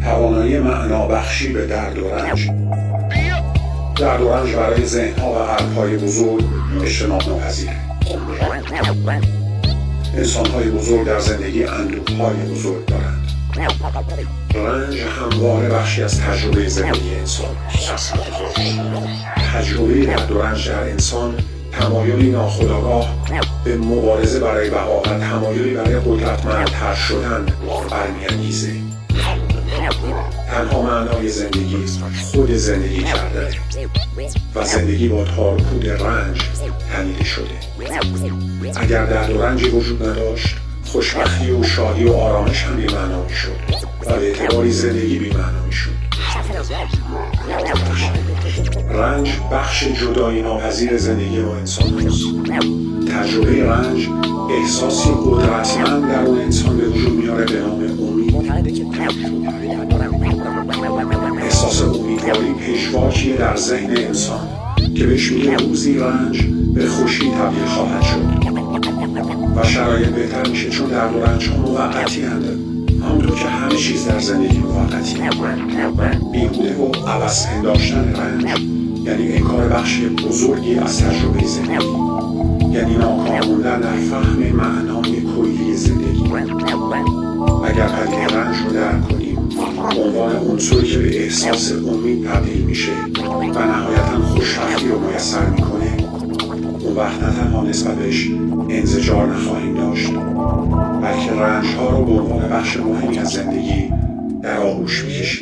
توانایی معنابخشی به درد و رنج. درد و رنج برای ذهنها و قلب‌های بزرگ اجتناب ناپذیره. انسان‌های بزرگ در زندگی اندوه‌های بزرگ دارند. رنج همواره بخشی از تجربه زندگی انسان. تجربه درد و رنج در انسان تمایلی ناخودآگاه به مبارزه برای بقا و تمایلی برای قدرتمندتر شدن برمی‌انگیزه. تنها معنای زندگی خود زندگی کردنه و زندگی با تارکود رنج تنیده شده. اگر درد و رنجی وجود نداشت، خوشبختی و شادی و آرامش هم بی‌معنی شد و به اعتباری زندگی بی‌معنی شد. رنج بخش جدایی ناپذیر زندگی ما انسان است. تجربه رنج احساسی قدرتمند در اون انسان به وجود میاره به نام امید. احساس امیدواری پیشواکیه در ذهن انسان که بهش میگه روزی رنج به خوشی تبدیل خواهد شد و شرایط بهتر میشه، چون درد و رنج ها موقتی هستند، همونطور که همه چیز در زندگی موقتی. بیهوده و عوض پنداشتن رنج یعنی انکار بخش بزرگی از تجربه زندگی، یعنی ناکام موندن در فهم معنای کلی زندگی. اگر پدیده رنج رو درک کنیم به عنوان عنصری که به احساس امید تبدیل میشه و نهایتا خوشبختی رو میسر میکنه، اون وقت نه تنها نسبت بهش انزجار نخواهیم داشت، بلکه رنج ها رو به عنوان بخش مهمی از زندگی در آغوش میکشیم.